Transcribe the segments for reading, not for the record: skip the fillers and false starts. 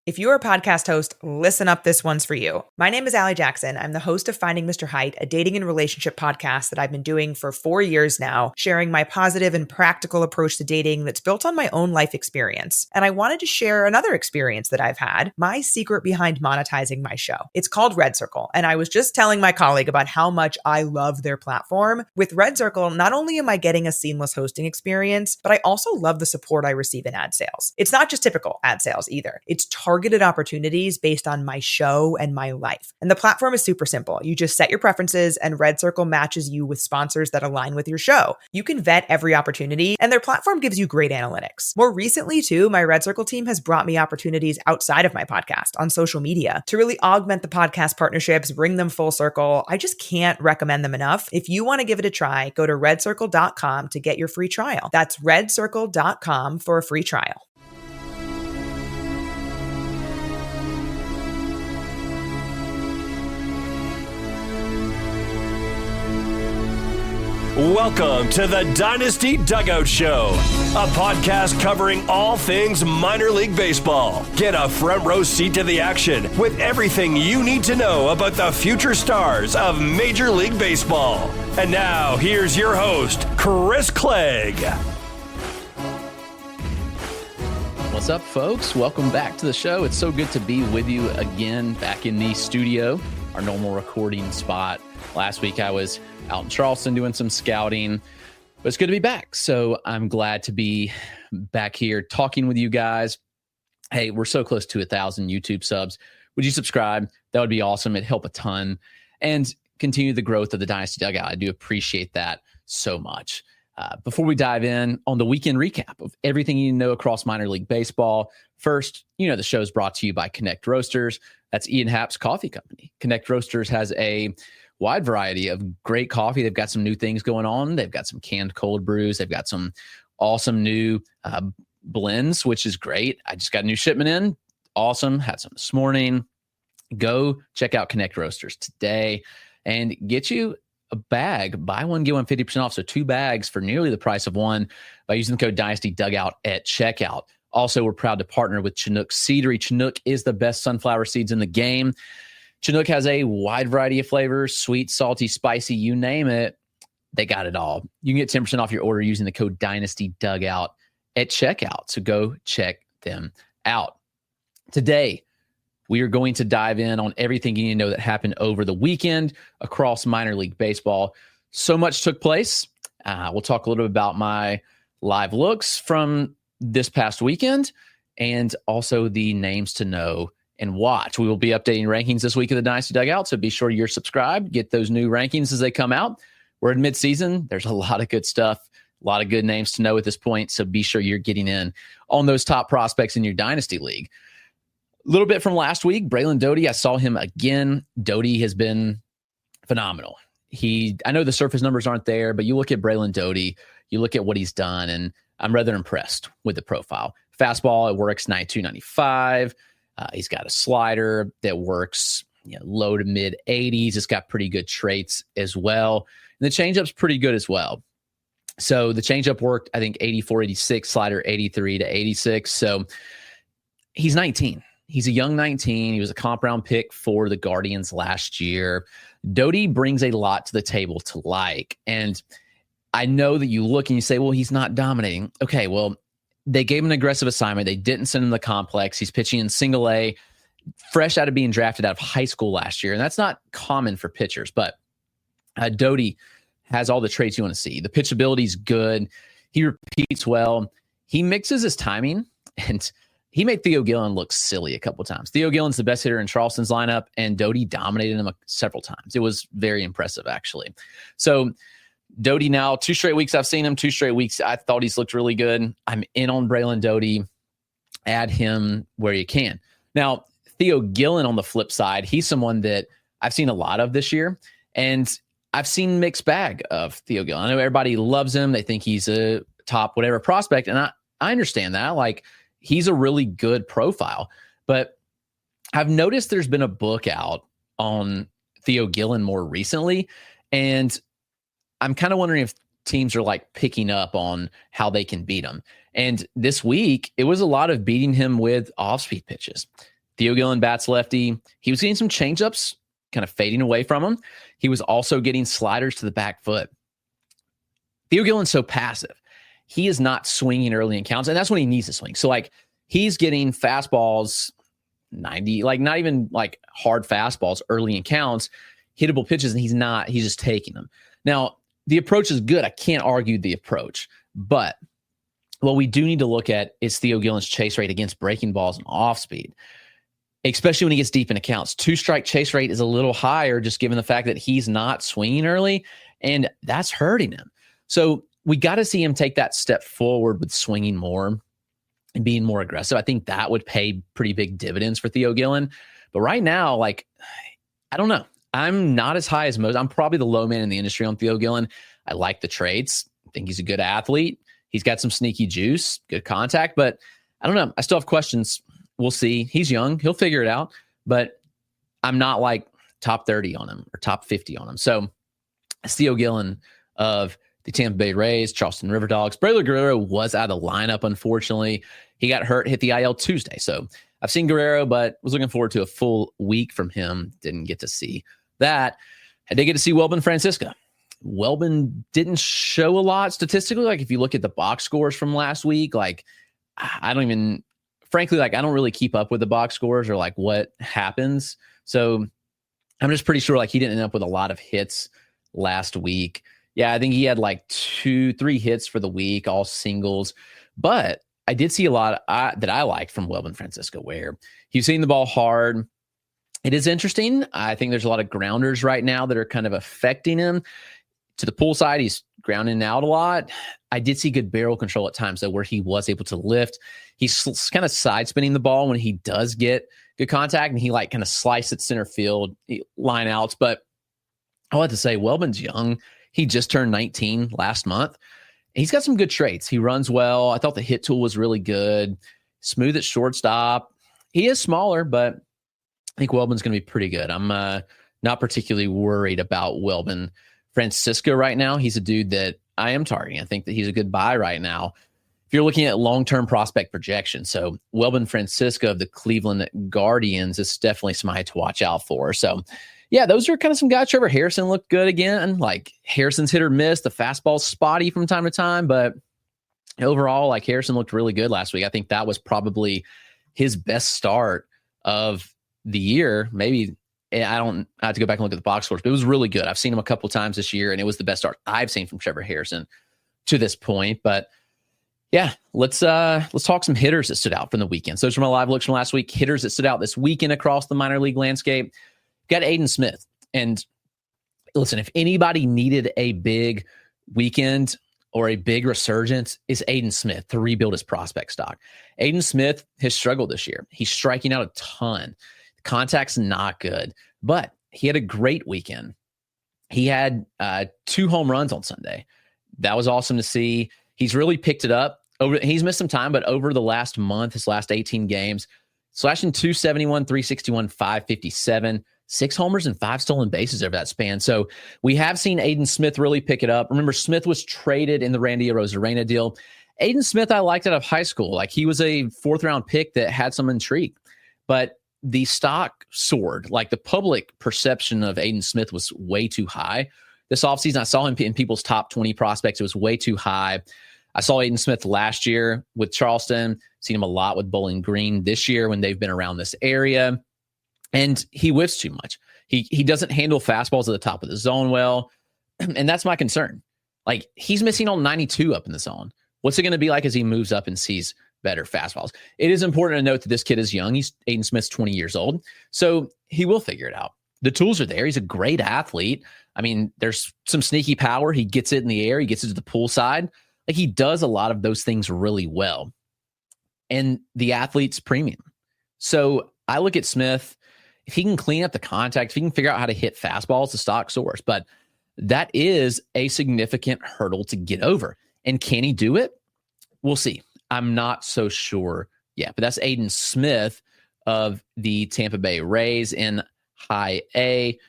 If you're a podcast host, listen up, this one's for you. My name is Allie Jackson. I'm the host of Finding Mr. Height, a dating and relationship podcast that I've been doing for 4 years now, sharing my positive and practical approach to dating that's built on my own life experience. And I wanted to share another experience that I've had, my secret behind monetizing my show. It's called Red Circle, and I was just telling my colleague about how much I love their platform. With Red Circle, not only am I getting a seamless hosting experience, but I also love the support I receive in ad sales. It's not just typical ad sales either. It's targeted opportunities based on my show and my life. And the platform is super simple. You just set your preferences and Red Circle matches you with sponsors that align with your show. You can vet every opportunity and their platform gives you great analytics. More recently too, my Red Circle team has brought me opportunities outside of my podcast on social media to really augment the podcast partnerships, bring them full circle. I just can't recommend them enough. If you want to give it a try, go to redcircle.com to get your free trial. That's redcircle.com for a free trial. Welcome to the Dynasty Dugout Show, a podcast covering all things minor league baseball. Get a front row seat to the action with everything you need to know about the future stars of Major League Baseball. And now, here's your host, Chris Clegg. What's up, folks? Welcome back to the show. It's so good to be with you again back in the studio, our normal recording spot. Last week, I was out in Charleston doing some scouting, but it's good to be back. So I'm glad to be back here talking with you guys. Hey, we're so close to 1,000 YouTube subs. Would you subscribe? That would be awesome. It'd help a ton and continue the growth of the Dynasty Dugout. I do appreciate that so much. Before we dive in on the weekend recap of everything you know across minor league baseball, first, the show is brought to you by Connect Roasters. That's Ian Happ's coffee company. Connect Roasters has a wide variety of great coffee. They've got some new things going on. They've got some canned cold brews. They've got some awesome new blends, which is great. I just got a new shipment in. Awesome. Had some this morning. Go check out Connect Roasters today and get you a bag. Buy one, get one 50% off. So 2 bags for nearly the price of one by using the code Dynasty Dugout at checkout. Also, we're proud to partner with Chinook Seedery. Chinook is the best sunflower seeds in the game. Chinook has a wide variety of flavors, sweet, salty, spicy, you name it. They got it all. You can get 10% off your order using the code Dynasty Dugout at checkout. So go check them out. Today, we are going to dive in on everything you need to know that happened over the weekend across minor league baseball. So much took place. We'll talk a little bit about my live looks from this past weekend and also the names to know and watch. We will be updating rankings this week of the Dynasty Dugout, so be sure you're subscribed. Get those new rankings as they come out. We're in midseason. There's a lot of good stuff, a lot of good names to know at this point, so be sure you're getting in on those top prospects in your Dynasty League. A little bit from last week, Braylon Doughty, I saw him again. Doughty has been phenomenal. I know the surface numbers aren't there, but you look at Braylon Doughty, you look at what he's done, and I'm rather impressed with the profile. Fastball, it works 92, 95. He's got a slider that works low to mid 80s. It's got pretty good traits as well. And the changeup's pretty good as well. So the changeup worked, I think, 84, 86, slider 83 to 86. So he's 19. He's a young 19. He was a comp round pick for the Guardians last year. Doughty brings a lot to the table to like. And I know that you look and you say, well, he's not dominating. Okay, well, they gave him an aggressive assignment. They didn't send him to the complex. He's pitching in single A, fresh out of being drafted out of high school last year. And that's not common for pitchers, but Doughty has all the traits you want to see. The pitchability is good. He repeats well. He mixes his timing, and he made Theo Gillen look silly a couple of times. Theo Gillen's the best hitter in Charleston's lineup, and Doughty dominated him several times. It was very impressive, actually. So Doughty now, 2 straight weeks I've seen him, 2 straight weeks I thought he's looked really good. I'm in on Braylon Doughty. Add him where you can. Now, Theo Gillen on the flip side, he's someone that I've seen a lot of this year, and I've seen mixed bag of Theo Gillen. I know everybody loves him. They think he's a top whatever prospect, and I understand that. Like, he's a really good profile, but I've noticed there's been a book out on Theo Gillen more recently, and I'm kind of wondering if teams are like picking up on how they can beat him. And this week, it was a lot of beating him with off-speed pitches. Theo Gillen bats lefty. He was getting some changeups kind of fading away from him. He was also getting sliders to the back foot. Theo Gillen's so passive. He is not swinging early in counts, and that's when he needs to swing. So, like, he's getting fastballs 90, like not even like hard fastballs early in counts, hittable pitches, and he's just taking them. Now, the approach is good. I can't argue the approach, but what we do need to look at is Theo Gillen's chase rate against breaking balls and off speed, especially when he gets deep into counts. 2-strike chase rate is a little higher, just given the fact that he's not swinging early, and that's hurting him. So we got to see him take that step forward with swinging more and being more aggressive. I think that would pay pretty big dividends for Theo Gillen. But right now, like, I don't know. I'm not as high as most. I'm probably the low man in the industry on Theo Gillen. I like the traits. I think he's a good athlete. He's got some sneaky juice, good contact, but I don't know. I still have questions. We'll see. He's young. He'll figure it out, but I'm not like top 30 on him or top 50 on him. So Theo Gillen of the Tampa Bay Rays, Charleston River Dogs. Braylon Guerrero was out of the lineup, unfortunately. He got hurt, hit the IL Tuesday. So I've seen Guerrero, but was looking forward to a full week from him. Didn't get to see that. I did get to see Welbyn Francisca. Welbyn didn't show a lot statistically. Like, if you look at the box scores from last week, like, I don't really keep up with the box scores or like what happens. So I'm just pretty sure like he didn't end up with a lot of hits last week. Yeah, I think he had like 2-3 hits for the week, all singles. But I did see a lot that I liked from Welbyn Francisca, where he's seeing the ball hard. It is interesting. I think there's a lot of grounders right now that are kind of affecting him. To the pull side, he's grounding out a lot. I did see good barrel control at times, though, where he was able to lift. He's kind of side spinning the ball when he does get good contact, and he like kind of slice at center field line outs. But I'll have to say, Welbyn's young. He just turned 19 last month. He's got some good traits. He runs well. I thought the hit tool was really good. Smooth at shortstop. He is smaller, but I think Welbyn's going to be pretty good. I'm not particularly worried about Welbyn Francisca right now. He's a dude that I am targeting. I think that he's a good buy right now. If you're looking at long-term prospect projection, so Welbyn Francisca of the Cleveland Guardians is definitely somebody to watch out for. So, yeah, those are kind of some guys. Trevor Harrison looked good again. Like, Harrison's hit or miss. The fastball's spotty from time to time, but overall, like, Harrison looked really good last week. I think that was probably his best start of the year. Maybe I have to go back and look at the box scores, but it was really good. I've seen him a couple times this year, and it was the best start I've seen from Trevor Harrison to this point. But yeah, let's talk some hitters that stood out from the weekend. So those are my live looks from last week. Hitters that stood out this weekend across the minor league landscape. Got Aidan Smith. And listen, if anybody needed a big weekend or a big resurgence, is Aidan Smith to rebuild his prospect stock. Aidan Smith has struggled this year. He's striking out a ton. Contact's not good, but he had a great weekend. He had 2 home runs on Sunday. That was awesome to see. He's really picked it up. He's missed some time, but over the last month, his last 18 games, slashing 271, 361, 557, 6 homers and 5 stolen bases over that span. So we have seen Aidan Smith really pick it up. Remember, Smith was traded in the Randy Arozarena deal. Aidan Smith, I liked out of high school. Like, he was a 4th-round pick that had some intrigue, but the stock soared. Like, the public perception of Aidan Smith was way too high. This offseason, I saw him in people's top 20 prospects. It was way too high. I saw Aidan Smith last year with Charleston, seen him a lot with Bowling Green this year when they've been around this area. And he whiffs too much. He doesn't handle fastballs at the top of the zone well. And that's my concern. Like, he's missing on 92 up in the zone. What's it going to be like as he moves up and sees better fastballs? It is important to note that this kid is young. Aidan Smith's 20 years old. So he will figure it out. The tools are there. He's a great athlete. I mean, there's some sneaky power. He gets it in the air. He gets it to the pull side. Like, he does a lot of those things really well. And the athlete's premium. So I look at Smith. If he can clean up the contact, if he can figure out how to hit fastballs, the stock soars. But that is a significant hurdle to get over. And can he do it? We'll see. I'm not so sure yet. But that's Aidan Smith of the Tampa Bay Rays in High A.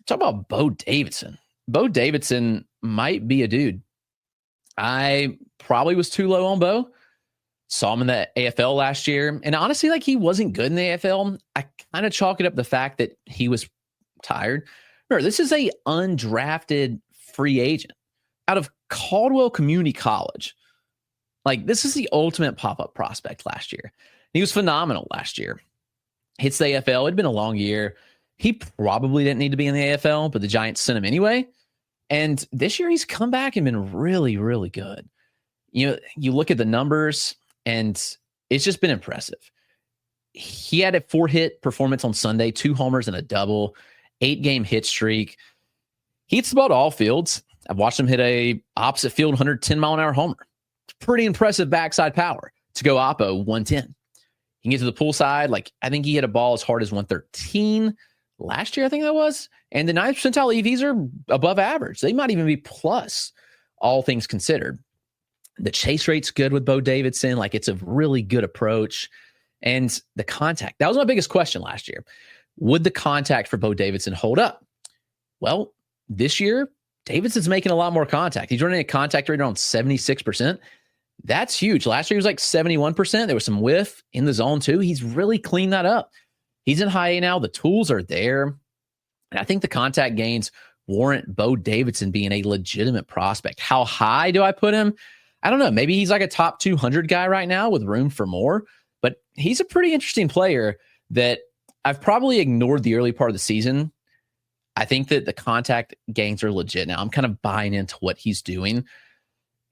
Talk about Bo Davidson. Bo Davidson might be a dude. I probably was too low on Bo. Saw him in the AFL last year. And honestly, like, he wasn't good in the AFL. I kind of chalk it up the fact that he was tired. Remember, this is a undrafted free agent out of Caldwell Community College. Like, this is the ultimate pop-up prospect last year. He was phenomenal last year. Hits the AFL. It'd been a long year. He probably didn't need to be in the AFL, but the Giants sent him anyway. And this year he's come back and been really, really good. You know, you look at the numbers, and it's just been impressive. He had a 4-hit performance on Sunday, 2 homers and a double, 8-game hit streak. He hits the ball to all fields. I've watched him hit a opposite field 110-mile-an-hour homer. It's pretty impressive backside power to go oppo 110. He can get to the pool side. Like, I think he hit a ball as hard as 113 last year, I think that was. And the 9th percentile EVs are above average. They might even be plus, all things considered. The chase rate's good with Bo Davidson. Like, it's a really good approach. And the contact, that was my biggest question last year. Would the contact for Bo Davidson hold up? Well, this year, Davidson's making a lot more contact. He's running a contact rate around 76%. That's huge. Last year, he was like 71%. There was some whiff in the zone, too. He's really cleaned that up. He's in high A now. The tools are there. And I think the contact gains warrant Bo Davidson being a legitimate prospect. How high do I put him? I don't know. Maybe he's like a top 200 guy right now with room for more, but he's a pretty interesting player that I've probably ignored the early part of the season. I think that the contact gains are legit now. I'm kind of buying into what he's doing.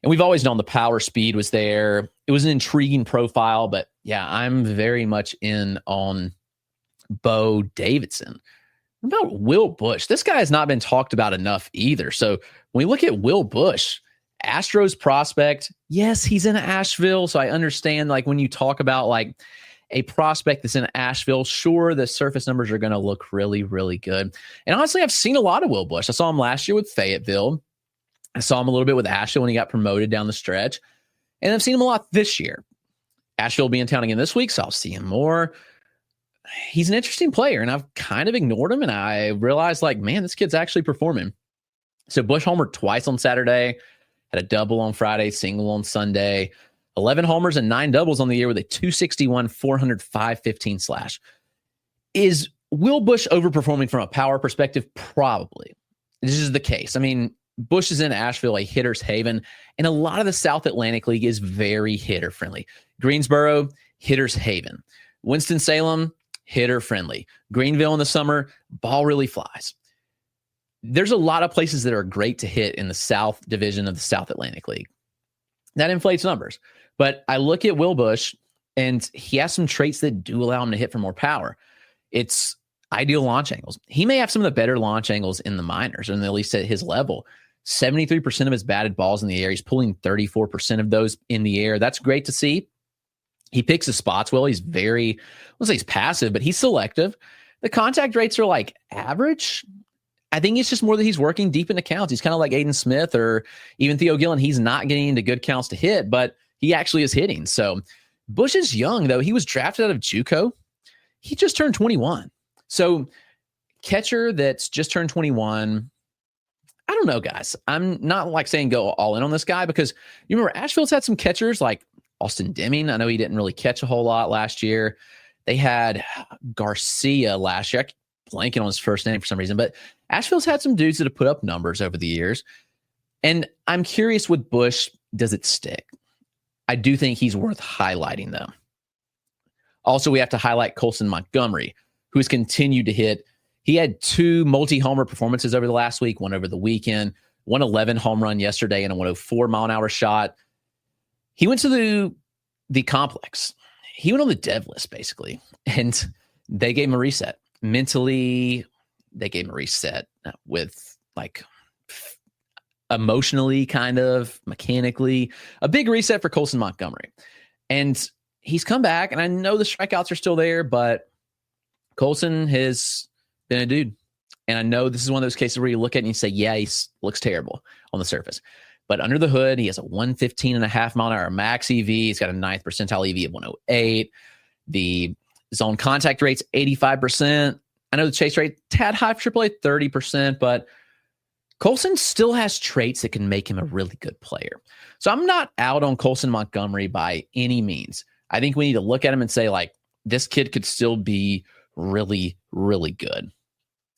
And we've always known the power speed was there. It was an intriguing profile, but yeah, I'm very much in on Bo Davidson. What about Will Busch? This guy has not been talked about enough either. So when we look at Will Busch, Astros prospect, yes, he's in Asheville. So I understand, like, when you talk about like a prospect that's in Asheville, sure, the surface numbers are going to look really, really good. And honestly, I've seen a lot of Will Busch. I saw him last year with Fayetteville. I saw him a little bit with Asheville when he got promoted down the stretch. And I've seen him a lot this year. Asheville will be in town again this week, so I'll see him more. He's an interesting player, and I've kind of ignored him, and I realized, like, man, this kid's actually performing. So Busch homered twice on Saturday, had a double on Friday, single on Sunday, 11 homers and 9 doubles on the year with a 261, 400, 515 slash. Is Will Busch overperforming from a power perspective? Probably. This is the case. I mean, Busch is in Asheville, a hitter's haven, and a lot of the South Atlantic League is very hitter-friendly. Greensboro, hitter's haven. Winston-Salem, hitter-friendly. Greenville in the summer, ball really flies. There's a lot of places that are great to hit in the South Division of the South Atlantic League. That inflates numbers. But I look at Will Busch, and he has some traits that do allow him to hit for more power. It's ideal launch angles. He may have some of the better launch angles in the minors, or at least at his level. 73% of his batted balls in the air. He's pulling 34% of those in the air. That's great to see. He picks his spots well. He's very, let's say he's passive, but he's selective. The contact rates are like average. I think it's just more that he's working deep into counts. He's kind of like Aidan Smith or even Theo Gillen. He's not getting into good counts to hit, but he actually is hitting. So Busch is young, though. He was drafted out of JUCO. He just turned 21. So catcher that's just turned 21, I don't know, guys. I'm not like saying go all in on this guy because you remember Asheville's had some catchers like Austin Deming. I know he didn't really catch a whole lot last year. They had Garcia last year. I keep blanking on his first name for some reason, but Asheville's had some dudes that have put up numbers over the years. And I'm curious with Busch, does it stick? I do think he's worth highlighting, though. Also, we have to highlight Colson Montgomery, who has continued to hit. He had 2 multi-homer performances over the last week, one over the weekend, 111 home run yesterday, and a 104-mile-an-hour shot. He went to the complex. He went on the dev list, basically, and they gave him a reset. Mentally, they gave him a reset with, like, emotionally, kind of, mechanically, a big reset for Colson Montgomery. And he's come back, and I know the strikeouts are still there, but Colson has been a dude. And I know this is one of those cases where you look at it and you say, yeah, he looks terrible on the surface. But under the hood, he has a 115.5-mile-an-hour max EV. He's got a 9th percentile EV of 108. The zone contact rate's 85%. I know the chase rate, tad high for AAA, 30%, but Colson still has traits that can make him a really good player. So I'm not out on Colson Montgomery by any means. I think we need to look at him and say, like, this kid could still be really, really good.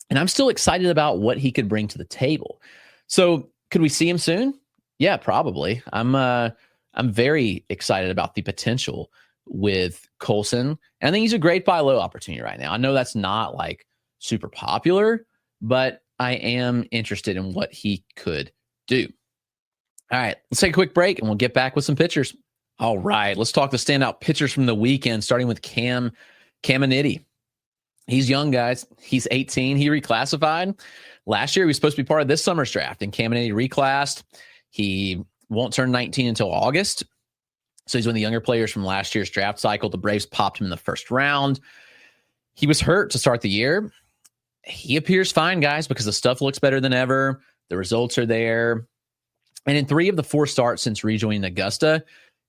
And I'm still excited about what he could bring to the table. So could we see him soon? Yeah, probably. I'm very excited about the potential with Colson. And I think he's a great buy low opportunity right now. I know that's not like super popular, but I am interested in what he could do. All right, let's take a quick break and we'll get back with some pitchers. All right, let's talk the standout pitchers from the weekend, starting with Caminiti. He's young, guys. He's 18. He reclassified. Last year, he was supposed to be part of this summer's draft, and Caminiti reclassed. He won't turn 19 until August. So he's one of the younger players from last year's draft cycle. The Braves popped him in the first round. He was hurt to start the year. He appears fine, guys, because the stuff looks better than ever. The results are there. And in 3 of the 4 starts since rejoining Augusta,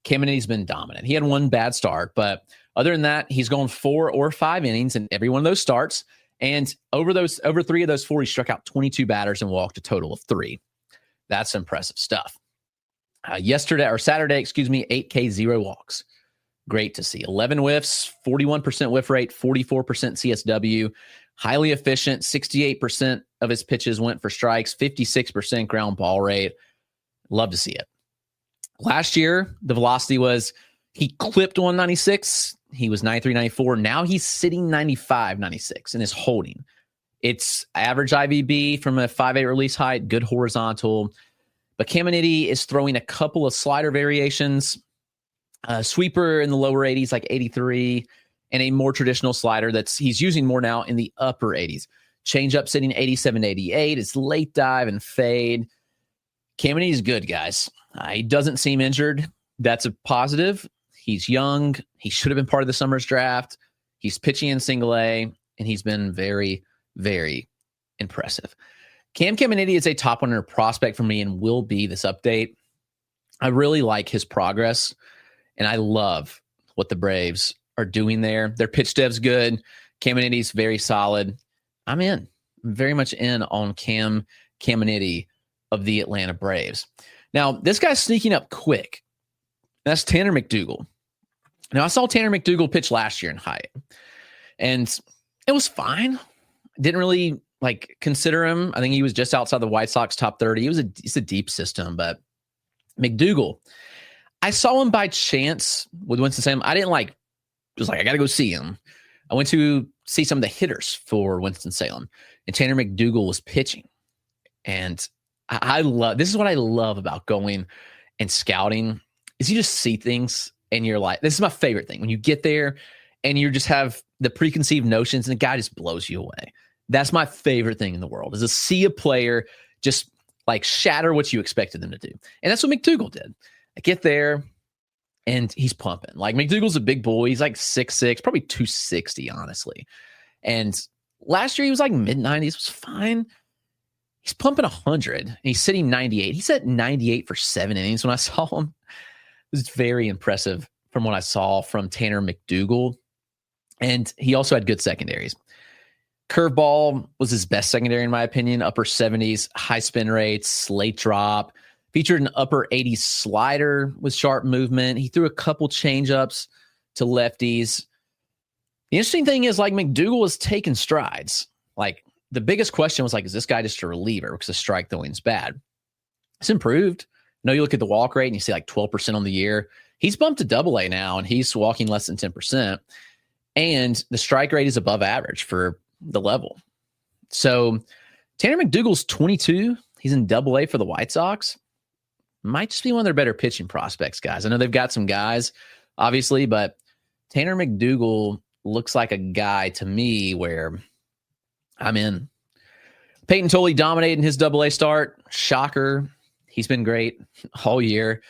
Caminiti's been dominant. He had 1 bad start, but other than that, he's gone 4 or 5 innings in every one of those starts. And over 3 of those 4, he struck out 22 batters and walked a total of 3. That's impressive stuff. Saturday, 8K, 0 walks. Great to see. 11 whiffs, 41% whiff rate, 44% CSW. Highly efficient. 68% of his pitches went for strikes, 56% ground ball rate. Love to see it. Last year, the velocity was, he clipped 196. He was 93, 94. Now he's sitting 95, 96 and is holding. It's average IVB from a 5'8" release height, good horizontal. But Caminiti is throwing a couple of slider variations, a sweeper in the lower 80s, like 83, and a more traditional slider he's using more now in the upper 80s. Changeup sitting 87, 88. It's late dive and fade. Caminiti is good, guys. He doesn't seem injured. That's a positive. He's young. He should have been part of the summer's draft. He's pitching in single A, and he's been very, very impressive. Caminiti is a top 100 prospect for me and will be this update. I really like his progress, and I love what the Braves are doing there. Their pitch dev's good. Caminiti's very solid. I'm in. I'm very much in on Caminiti of the Atlanta Braves. Now, this guy's sneaking up quick. That's Tanner McDougal. Now, I saw Tanner McDougal pitch last year in Hyatt, and it was fine. Didn't really consider him. I think he was just outside the White Sox top 30. It's a deep system, but McDougal, I saw him by chance with Winston-Salem. I didn't I got to go see him. I went to see some of the hitters for Winston-Salem, and Tanner McDougal was pitching. And this is what I love about going and scouting, is you just see things and you're like, this is my favorite thing. When you get there and you just have the preconceived notions and the guy just blows you away. That's my favorite thing in the world, is to see a player just shatter what you expected them to do. And that's what McDougal did. I get there and he's pumping. McDougal's a big boy. He's 6'6", probably 260, honestly. And last year he was mid-90s, was fine. He's pumping 100 and he's sitting 98. He's at 98 for 7 innings. When I saw him, it was very impressive from what I saw from Tanner McDougal. And he also had good secondaries. Curveball was his best secondary, in my opinion. Upper 70s, high spin rates, late drop. Featured an upper 80s slider with sharp movement. He threw a couple changeups to lefties. The interesting thing is, McDougal was taking strides. The biggest question was, is this guy just a reliever? Because the strike throwing's bad. It's improved. You look at the walk rate and you see 12% on the year. He's bumped to AA now, and he's walking less than 10%. And the strike rate is above average for the level. So Tanner McDougal's 22. He's in AA for the White Sox. Might just be one of their better pitching prospects, guys. I know they've got some guys, obviously, but Tanner McDougal looks like a guy to me where I'm in. Payton Tolle dominated in his AA start. Shocker. He's been great all year.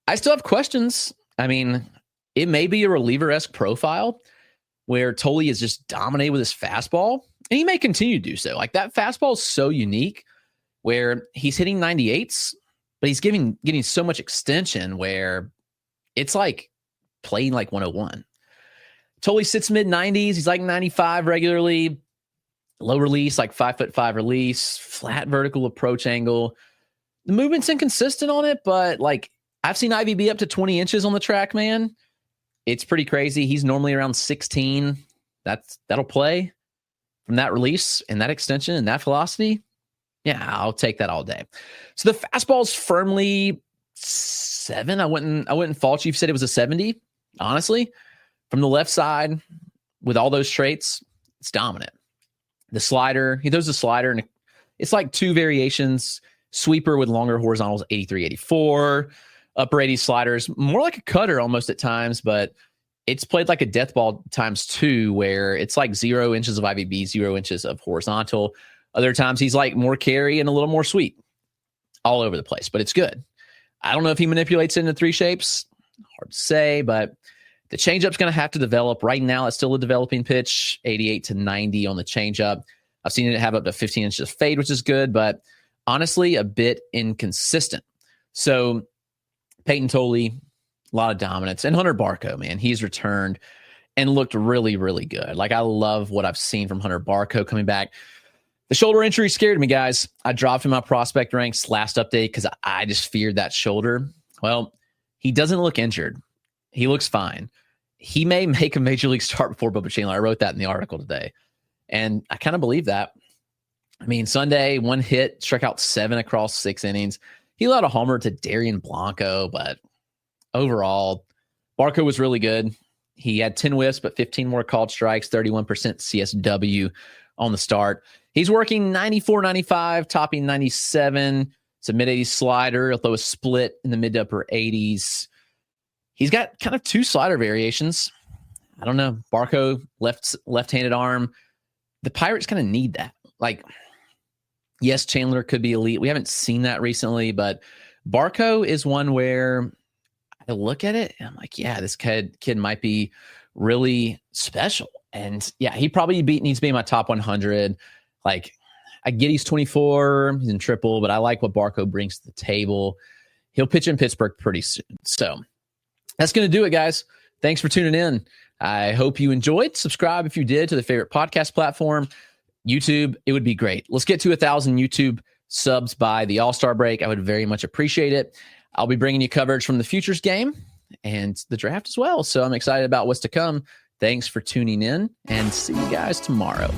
I still have questions. I mean, it may be a reliever-esque profile where Tolle is just dominated with his fastball, and he may continue to do so. That fastball is so unique where he's hitting 98s, but he's getting so much extension where it's playing 101. Tolle sits mid-90s. He's 95 regularly. Low release, like 5'5" release, flat vertical approach angle. The movement's inconsistent on it, but like I've seen Ivy be up to 20 inches on the track, man. It's pretty crazy. He's normally around 16. That'll play from that release and that extension and that velocity. Yeah, I'll take that all day. So the fastball's firmly 7. I wouldn't fault you if you said it was a 70. Honestly, from the left side with all those traits, it's dominant. The slider, he throws the slider and it's like 2 variations. Sweeper with longer horizontals, 83, 84. Upper 80 sliders, more like a cutter almost at times, but it's played like a death ball times 2, where it's like 0 inches of IVB, 0 inches of horizontal. Other times he's like more carry and a little more sweep, all over the place, but it's good. I don't know if he manipulates it into 3 shapes. Hard to say, but the changeup's going to have to develop. Right now, it's still a developing pitch, 88 to 90 on the changeup. I've seen it have up to 15 inches of fade, which is good, but honestly, a bit inconsistent. So Payton Tolle, a lot of dominance. And Hunter Barco, man, he's returned and looked really, really good. Like, I love what I've seen from Hunter Barco coming back. The shoulder injury scared me, guys. I dropped him my prospect ranks last update because I just feared that shoulder. Well, he doesn't look injured. He looks fine. He may make a major league start before Bubba Chandler. I wrote that in the article today. And I kind of believe that. I mean, Sunday, 1 hit, struck out 7 across 6 innings. He allowed a homer to Darian Blanco, but overall, Barco was really good. He had 10 whiffs, but 15 more called strikes, 31% CSW on the start. He's working 94, 95, topping 97. It's a mid-80s slider, although a split in the mid to upper 80s. He's got kind of 2 slider variations. I don't know. Barco, left-handed arm. The Pirates kind of need that. Like, yes, Chandler could be elite. We haven't seen that recently, but Barco is one where I look at it and I'm like, yeah, this kid might be really special. And yeah, he probably needs to be in my top 100. Like, I get he's 24, he's in triple, but I like what Barco brings to the table. He'll pitch in Pittsburgh pretty soon. So that's going to do it, guys. Thanks for tuning in. I hope you enjoyed. Subscribe if you did to the favorite podcast platform. YouTube, it would be great. Let's get to 1,000 YouTube subs by the All-Star break. I would very much appreciate it. I'll be bringing you coverage from the Futures game and the draft as well. So I'm excited about what's to come. Thanks for tuning in, and see you guys tomorrow.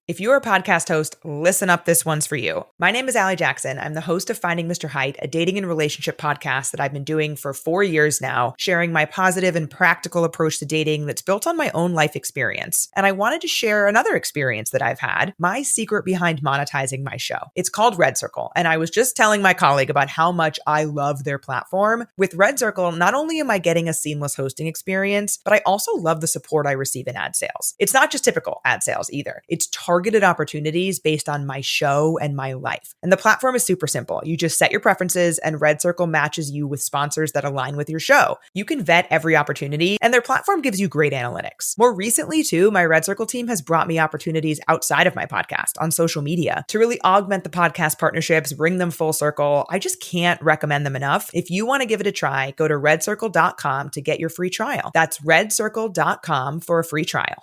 If you're a podcast host, listen up, this one's for you. My name is Allie Jackson. I'm the host of Finding Mr. Height, a dating and relationship podcast that I've been doing for 4 years now, sharing my positive and practical approach to dating that's built on my own life experience. And I wanted to share another experience that I've had, my secret behind monetizing my show. It's called Red Circle, and I was just telling my colleague about how much I love their platform. With Red Circle, not only am I getting a seamless hosting experience, but I also love the support I receive in ad sales. It's not just typical ad sales either. It's targeted opportunities based on my show and my life. And the platform is super simple. You just set your preferences and Red Circle matches you with sponsors that align with your show. You can vet every opportunity and their platform gives you great analytics. More recently too, my Red Circle team has brought me opportunities outside of my podcast on social media to really augment the podcast partnerships, bring them full circle. I just can't recommend them enough. If you want to give it a try, go to redcircle.com to get your free trial. That's redcircle.com for a free trial.